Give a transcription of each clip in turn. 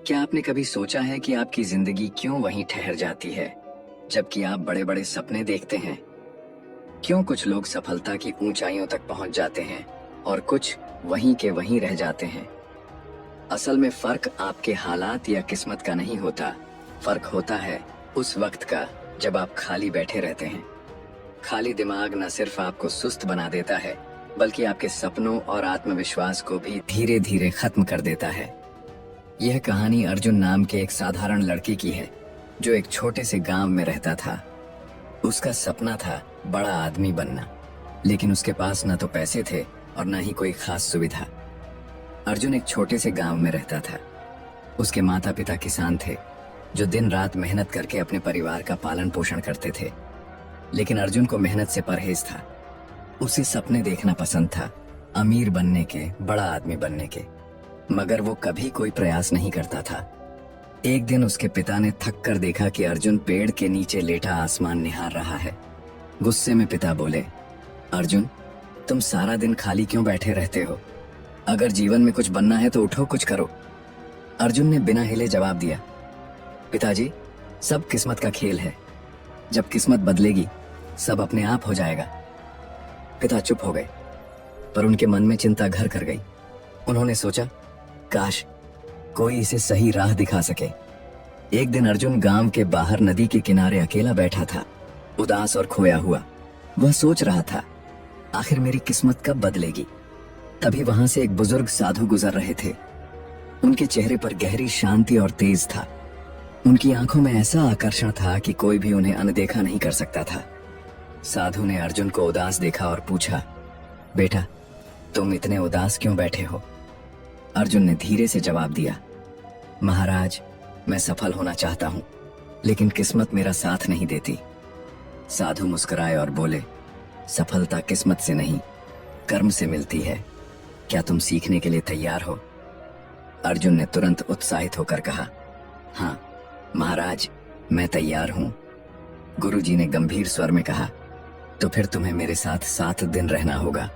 क्या आपने कभी सोचा है कि आपकी जिंदगी क्यों वहीं ठहर जाती है जबकि आप बड़े बड़े सपने देखते हैं? क्यों कुछ लोग सफलता की ऊंचाइयों तक पहुंच जाते हैं और कुछ वहीं के वहीं रह जाते हैं? असल में फर्क आपके हालात या किस्मत का नहीं होता। फर्क होता है उस वक्त का जब आप खाली बैठे रहते हैं। खाली दिमाग न सिर्फ आपको सुस्त बना देता है बल्कि आपके सपनों और आत्मविश्वास को भी धीरे धीरे खत्म कर देता है। यह कहानी अर्जुन नाम के एक साधारण लड़के की है जो एक छोटे से गांव में रहता था। उसका सपना था बड़ा आदमी बनना, लेकिन उसके पास न तो पैसे थे और न ही कोई खास सुविधा। अर्जुन एक छोटे से गांव में रहता था। उसके माता पिता किसान थे जो दिन रात मेहनत करके अपने परिवार का पालन पोषण करते थे, लेकिन अर्जुन को मेहनत से परहेज था। उसे सपने देखना पसंद था, अमीर बनने के, बड़ा आदमी बनने के, मगर वो कभी कोई प्रयास नहीं करता था। एक दिन उसके पिता ने थक कर देखा कि अर्जुन पेड़ के नीचे लेटा आसमान निहार रहा है। गुस्से में पिता बोले, अर्जुन, तुम सारा दिन खाली क्यों बैठे रहते हो? अगर जीवन में कुछ बनना है तो उठो, कुछ करो। अर्जुन ने बिना हिले जवाब दिया, पिताजी, सब किस्मत का खेल है। जब किस्मत बदलेगी सब अपने आप हो जाएगा। पिता चुप हो गए, पर उनके मन में चिंता घर कर गई। उन्होंने सोचा, काश कोई इसे सही राह दिखा सके। एक दिन अर्जुन गांव के बाहर नदी के किनारे अकेला बैठा था, उदास और खोया हुआ। वह सोच रहा था, आखिर मेरी किस्मत कब बदलेगी? तभी वहां से एक बुजुर्ग साधु गुजर रहे थे। उनके चेहरे पर गहरी शांति और तेज था। उनकी आंखों में ऐसा आकर्षण था कि कोई भी उन्हें अनदेखा नहीं कर सकता था। साधु ने अर्जुन को उदास देखा और पूछा, बेटा, तुम इतने उदास क्यों बैठे हो? अर्जुन ने धीरे से जवाब दिया, महाराज, मैं सफल होना चाहता हूं, लेकिन किस्मत मेरा साथ नहीं देती। साधु मुस्कुराए और बोले, सफलता किस्मत से नहीं, कर्म से मिलती है। क्या तुम सीखने के लिए तैयार हो? अर्जुन ने तुरंत उत्साहित होकर कहा, हाँ महाराज, मैं तैयार हूं। गुरुजी ने गंभीर स्वर में कहा, तो फिर तुम्हें मेरे साथ 7 दिन रहना होगा।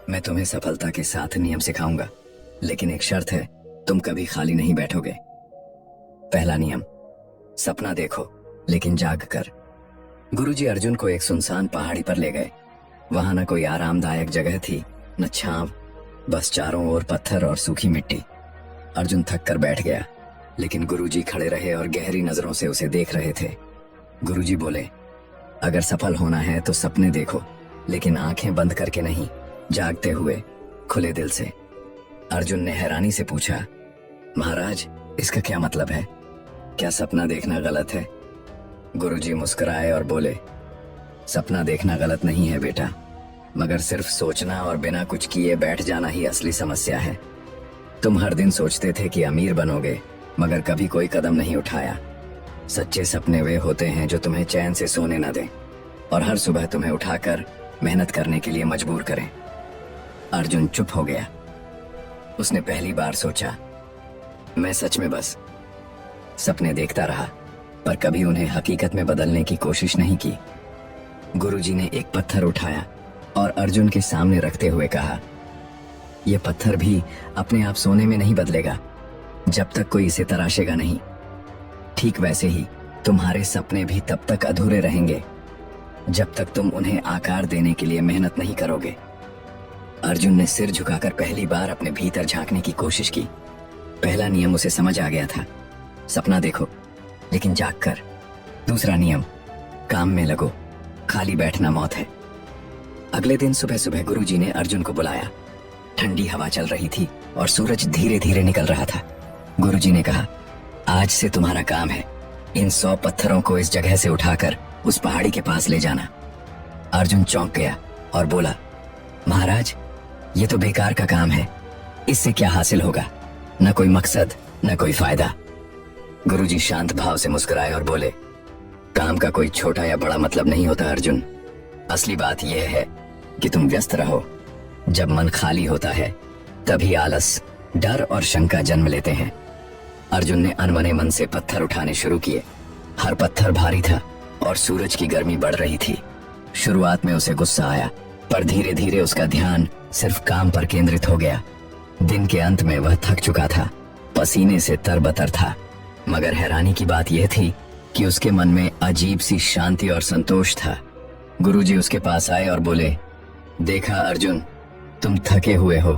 मैं तुम्हें सफलता के 7 नियम सिखाऊंगा, लेकिन एक शर्त है, तुम कभी खाली नहीं बैठोगे। पहला नियम, सपना देखो लेकिन जाग कर। गुरुजी अर्जुन को एक सुनसान पहाड़ी पर ले गए। वहां न कोई आरामदायक जगह थी, न छांव, बस चारों ओर पत्थर और सूखी मिट्टी। अर्जुन थक कर बैठ गया, लेकिन गुरुजी खड़े रहे और गहरी नजरों से उसे देख रहे थे। गुरुजी बोले, अगर सफल होना है तो सपने देखो, लेकिन आंखें बंद करके नहीं, जागते हुए, खुले दिल से। अर्जुन ने हैरानी से पूछा, महाराज, इसका क्या मतलब है? क्या सपना देखना गलत है? गुरुजी मुस्कुराए और बोले, सपना देखना गलत नहीं है बेटा, मगर सिर्फ सोचना और बिना कुछ किए बैठ जाना ही असली समस्या है। तुम हर दिन सोचते थे कि अमीर बनोगे, मगर कभी कोई कदम नहीं उठाया। सच्चे सपने वे होते हैं जो तुम्हें चैन से सोने न दें और हर सुबह तुम्हें उठाकर मेहनत करने के लिए मजबूर करें। अर्जुन चुप हो गया। उसने पहली बार सोचा, मैं सच में बस सपने देखता रहा, पर कभी उन्हें हकीकत में बदलने की कोशिश नहीं की। गुरुजी ने एक पत्थर उठाया और अर्जुन के सामने रखते हुए कहा, यह पत्थर भी अपने आप सोने में नहीं बदलेगा जब तक कोई इसे तराशेगा नहीं। ठीक वैसे ही तुम्हारे सपने भी तब तक अधूरे रहेंगे जब तक तुम उन्हें आकार देने के लिए मेहनत नहीं करोगे। अर्जुन ने सिर झुकाकर पहली बार अपने भीतर झांकने की कोशिश की। पहला नियम उसे समझ आ गया था, सपना देखो लेकिन जाग कर। दूसरा नियम, काम में लगो, खाली बैठना मौत है। अगले दिन सुबह सुबह गुरुजी ने अर्जुन को बुलाया। ठंडी हवा चल रही थी और सूरज धीरे धीरे निकल रहा था। गुरुजी ने कहा, आज से तुम्हारा काम है इन 100 पत्थरों को इस जगह से उठाकर उस पहाड़ी के पास ले जाना। अर्जुन चौंक गया और बोला, महाराज, ये तो बेकार का काम है, इससे क्या हासिल होगा? न कोई मकसद, न कोई फायदा। गुरुजी शांत भाव से मुस्कुराए और बोले, काम का कोई छोटा या बड़ा मतलब नहीं होता अर्जुन। असली बात यह है कि तुम व्यस्त रहो। जब मन खाली होता है तभी आलस, डर और शंका जन्म लेते हैं। अर्जुन ने अनमने मन से पत्थर उठाने शुरू किए। हर पत्थर भारी था और सूरज की गर्मी बढ़ रही थी। शुरुआत में उसे गुस्सा आया, पर धीरे धीरे उसका ध्यान सिर्फ काम पर केंद्रित हो गया। दिन के अंत में वह थक चुका था, पसीने से तरबतर था, मगर हैरानी की बात यह थी कि उसके मन में अजीब सी शांति और संतोष था। गुरुजी उसके पास आए और बोले, देखा अर्जुन, तुम थके हुए हो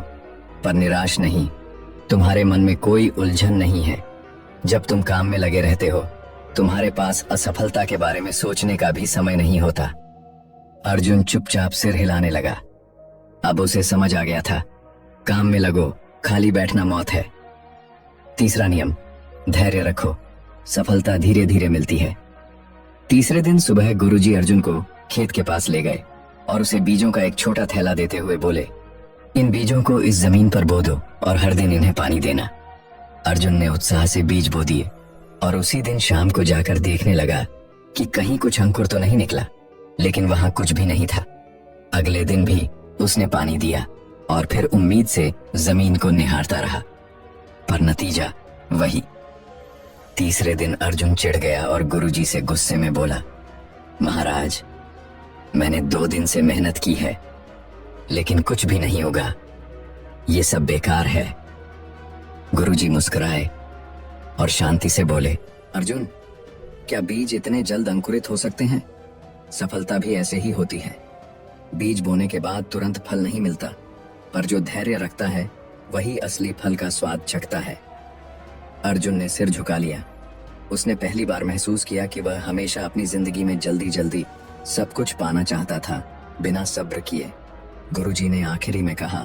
पर निराश नहीं। तुम्हारे मन में कोई उलझन नहीं है। जब तुम काम में लगे रहते हो, तुम्हारे पास असफलता के बारे में सोचने का भी समय नहीं होता। अर्जुन चुपचाप सिर हिलाने लगा। अब उसे समझ आ गया था, काम में लगो, खाली बैठना मौत है। तीसरा नियम, धैर्य रखो, सफलता धीरे धीरे मिलती है। तीसरे दिन सुबह गुरुजी अर्जुन को खेत के पास ले गए और उसे बीजों का एक छोटा थैला देते हुए बोले, इन बीजों को इस जमीन पर बो दो और हर दिन इन्हें पानी देना। अर्जुन ने उत्साह से बीज बो दिए और उसी दिन शाम को जाकर देखने लगा कि कहीं कुछ अंकुर तो नहीं निकला, लेकिन वहां कुछ भी नहीं था। अगले दिन भी उसने पानी दिया और फिर उम्मीद से जमीन को निहारता रहा, पर नतीजा वही। तीसरे दिन अर्जुन चिढ़ गया और गुरुजी से गुस्से में बोला, महाराज, मैंने 2 दिन से मेहनत की है, लेकिन कुछ भी नहीं होगा, ये सब बेकार है। गुरुजी मुस्कुराए और शांति से बोले, अर्जुन, क्या बीज इतने जल्द अंकुरित हो सकते हैं? सफलता भी ऐसे ही होती है। बीज बोने के बाद तुरंत फल नहीं मिलता, पर जो धैर्य रखता है वही असली फल का स्वाद चखता है। अर्जुन ने सिर झुका लिया। उसने पहली बार महसूस किया कि वह हमेशा अपनी जिंदगी में जल्दी जल्दी सब कुछ पाना चाहता था, बिना सब्र किए। गुरुजी ने आखिरी में कहा,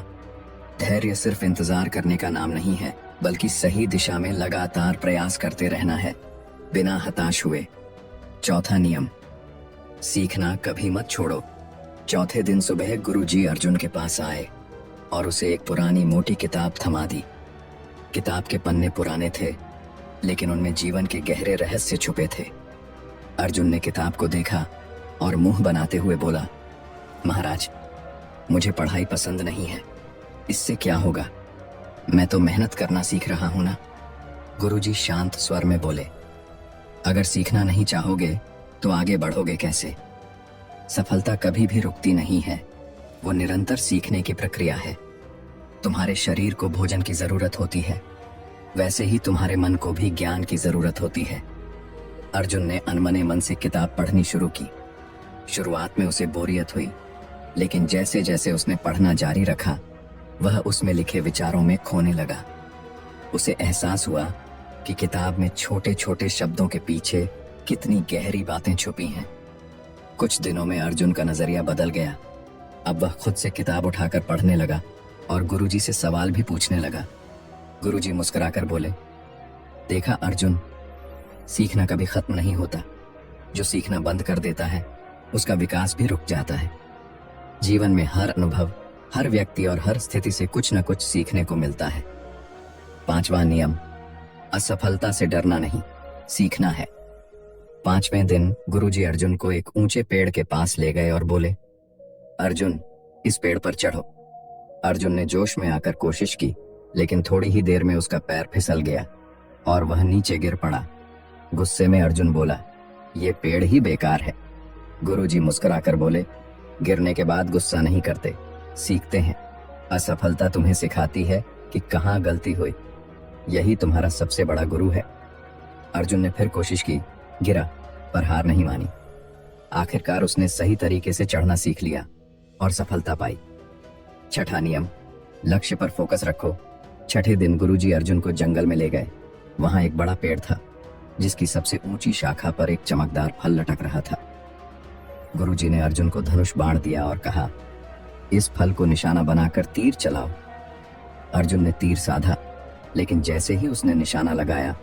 धैर्य सिर्फ इंतजार करने का नाम नहीं है, बल्कि सही दिशा में लगातार प्रयास करते रहना है, बिना हताश हुए। चौथा नियम, सीखना कभी मत छोड़ो। चौथे दिन सुबह गुरुजी अर्जुन के पास आए और उसे एक पुरानी मोटी किताब थमा दी। किताब के पन्ने पुराने थे, लेकिन उनमें जीवन के गहरे रहस्य छुपे थे। अर्जुन ने किताब को देखा और मुंह बनाते हुए बोला, महाराज, मुझे पढ़ाई पसंद नहीं है, इससे क्या होगा? मैं तो मेहनत करना सीख रहा हूं ना। गुरुजी शांत स्वर में बोले, अगर सीखना नहीं चाहोगे तो आगे बढ़ोगे कैसे? सफलता कभी भी रुकती नहीं है, वो निरंतर सीखने की प्रक्रिया है। तुम्हारे शरीर को भोजन की जरूरत होती है, वैसे ही तुम्हारे मन को भी ज्ञान की जरूरत होती है। अर्जुन ने अनमने मन से किताब पढ़नी शुरू की। शुरुआत में उसे बोरियत हुई, लेकिन जैसे जैसे उसने पढ़ना जारी रखा, वह उसमें लिखे विचारों में खोने लगा। उसे एहसास हुआ कि किताब में छोटे छोटे शब्दों के पीछे कितनी गहरी बातें छुपी हैं। कुछ दिनों में अर्जुन का नजरिया बदल गया। अब वह खुद से किताब उठाकर पढ़ने लगा और गुरुजी से सवाल भी पूछने लगा। गुरुजी मुस्कुराकर बोले, देखा अर्जुन, सीखना कभी खत्म नहीं होता। जो सीखना बंद कर देता है, उसका विकास भी रुक जाता है। जीवन में हर अनुभव, हर व्यक्ति और हर स्थिति से कुछ न कुछ सीखने को मिलता है। पांचवा नियम, असफलता से डरना नहीं, सीखना है। 5वें दिन गुरुजी अर्जुन को एक ऊंचे पेड़ के पास ले गए और बोले, अर्जुन, इस पेड़ पर चढ़ो। अर्जुन ने जोश में आकर कोशिश की, लेकिन थोड़ी ही देर में उसका पैर फिसल गया और वह नीचे गिर पड़ा। गुस्से में अर्जुन बोला, ये पेड़ ही बेकार है। गुरुजी मुस्कुराकर बोले, गिरने के बाद गुस्सा नहीं करते, सीखते हैं। असफलता तुम्हें सिखाती है कि कहाँ गलती हुई। यही तुम्हारा सबसे बड़ा गुरु है। अर्जुन ने फिर कोशिश की, गिरा, पर हार नहीं मानी। आखिरकार उसने सही तरीके से चढ़ना सीख लिया और सफलता पाई। छठा नियम, लक्ष्य पर फोकस रखो। छठे दिन गुरुजी अर्जुन को जंगल में ले गए। वहां एक बड़ा पेड़ था, जिसकी सबसे ऊंची शाखा पर एक चमकदार फल लटक रहा था। गुरुजी ने अर्जुन को धनुष बाण दिया और कहा, इस फल को निशाना बनाकर तीर चलाओ। अर्जुन ने तीर साधा, लेकिन जैसे ही उसने निशाना लगाया,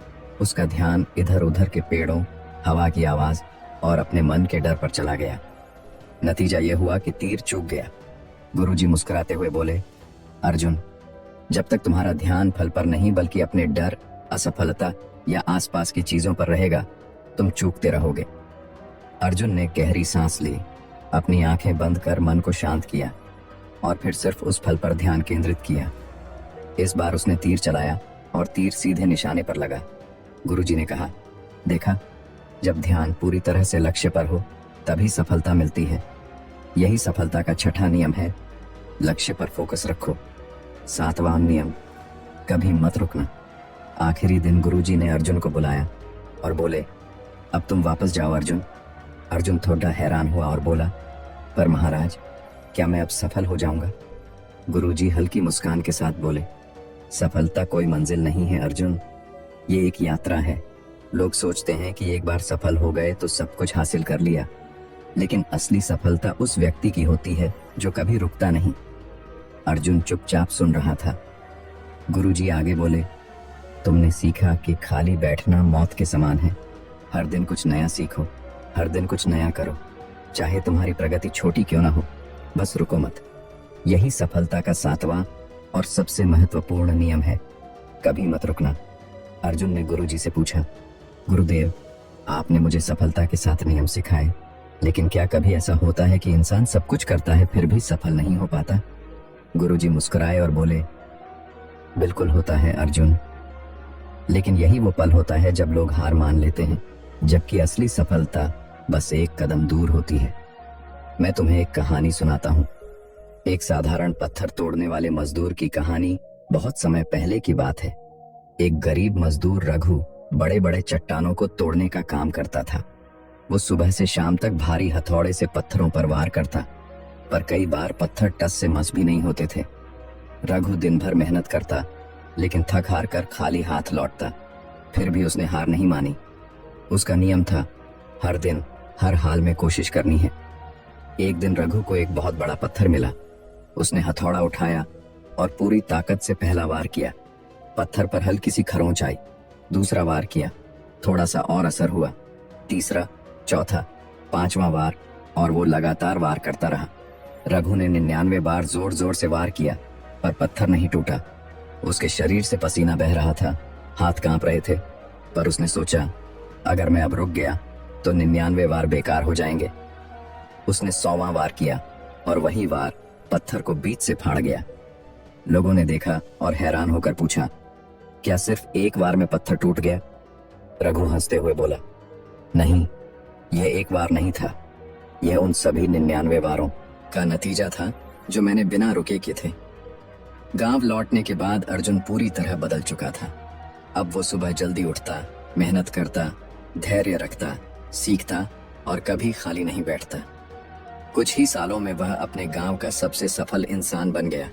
उसका ध्यान इधर उधर के पेड़ों, हवा की आवाज और अपने मन के डर पर चला गया। नतीजा यह हुआ कि तीर चूक गया। गुरुजी मुस्कुराते हुए बोले, अर्जुन, जब तक तुम्हारा ध्यान फल पर नहीं बल्कि अपने डर, असफलता या आसपास की चीजों पर रहेगा, तुम चूकते रहोगे। अर्जुन ने गहरी सांस ली, अपनी आंखें बंद कर मन को शांत किया और फिर सिर्फ उस फल पर ध्यान केंद्रित किया। इस बार उसने तीर चलाया और तीर सीधे निशाने पर लगा। गुरुजी ने कहा, देखा, जब ध्यान पूरी तरह से लक्ष्य पर हो तभी सफलता मिलती है। यही सफलता का छठा नियम है, लक्ष्य पर फोकस रखो। 7वां नियम, कभी मत रुकना। आखिरी दिन गुरुजी ने अर्जुन को बुलाया और बोले, अब तुम वापस जाओ अर्जुन। अर्जुन थोड़ा हैरान हुआ और बोला, पर महाराज, क्या मैं अब सफल हो जाऊंगा? गुरुजी हल्की मुस्कान के साथ बोले, सफलता कोई मंजिल नहीं है अर्जुन, ये एक यात्रा है। लोग सोचते हैं कि एक बार सफल हो गए तो सब कुछ हासिल कर लिया, लेकिन असली सफलता उस व्यक्ति की होती है जो कभी रुकता नहीं। अर्जुन चुपचाप सुन रहा था। गुरुजी आगे बोले, तुमने सीखा कि खाली बैठना मौत के समान है। हर दिन कुछ नया सीखो, हर दिन कुछ नया करो, चाहे तुम्हारी प्रगति छोटी क्यों ना हो, बस रुको मत। यही सफलता का 7वां और सबसे महत्वपूर्ण नियम है, कभी मत रुकना। अर्जुन ने गुरुजी से पूछा, गुरुदेव, आपने मुझे सफलता के 7 नियम सिखाए, लेकिन क्या कभी ऐसा होता है कि इंसान सब कुछ करता है फिर भी सफल नहीं हो पाता? गुरुजी मुस्कुराए और बोले, बिल्कुल होता है अर्जुन, लेकिन यही वो पल होता है जब लोग हार मान लेते हैं, जबकि असली सफलता बस एक कदम दूर होती है। मैं तुम्हें एक कहानी सुनाता हूँ। एक साधारण पत्थर तोड़ने वाले मजदूर की कहानी। बहुत समय पहले की बात है। एक गरीब मजदूर रघु बड़े बड़े चट्टानों को तोड़ने का काम करता था। वो सुबह से शाम तक भारी हथौड़े से पत्थरों पर वार करता, पर कई बार पत्थर टस से मस भी नहीं होते थे। रघु दिन भर मेहनत करता, लेकिन थक हार कर खाली हाथ लौटता। फिर भी उसने हार नहीं मानी। उसका नियम था, हर दिन हर हाल में कोशिश करनी है। एक दिन रघु को एक बहुत बड़ा पत्थर मिला। उसने हथौड़ा उठाया और पूरी ताकत से पहला वार किया। पत्थर पर हल्की सी खरोंच आई। दूसरा वार किया, थोड़ा सा और असर हुआ। तीसरा, चौथा, 5वां वार, और वो लगातार वार करता रहा। रघु ने 99 बार जोर जोर से वार किया, पर पत्थर नहीं टूटा। उसके शरीर से पसीना बह रहा था, हाथ कांप रहे थे, पर उसने सोचा, अगर मैं अब रुक गया तो 99 वार बेकार हो जाएंगे। उसने 100वां वार किया और वही वार पत्थर को बीच से फाड़ गया। लोगों ने देखा और हैरान होकर पूछा, क्या सिर्फ एक वार में पत्थर टूट गया? रघु हंसते हुए बोला, नहीं, यह एक वार नहीं था, यह उन सभी 99 वारों का नतीजा था जो मैंने बिना रुके किए थे। गांव लौटने के बाद अर्जुन पूरी तरह बदल चुका था। अब वो सुबह जल्दी उठता, मेहनत करता, धैर्य रखता, सीखता और कभी खाली नहीं बैठता। कुछ ही सालों में वह अपने गांव का सबसे सफल इंसान बन गया,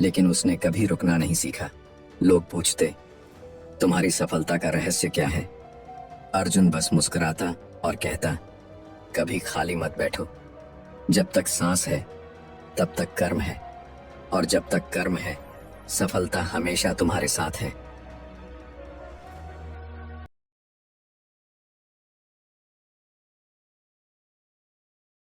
लेकिन उसने कभी रुकना नहीं सीखा। लोग पूछते, तुम्हारी सफलता का रहस्य क्या है? अर्जुन बस मुस्कुराता और कहता, कभी खाली मत बैठो। जब तक सांस है तब तक कर्म है, और जब तक कर्म है सफलता हमेशा तुम्हारे साथ है।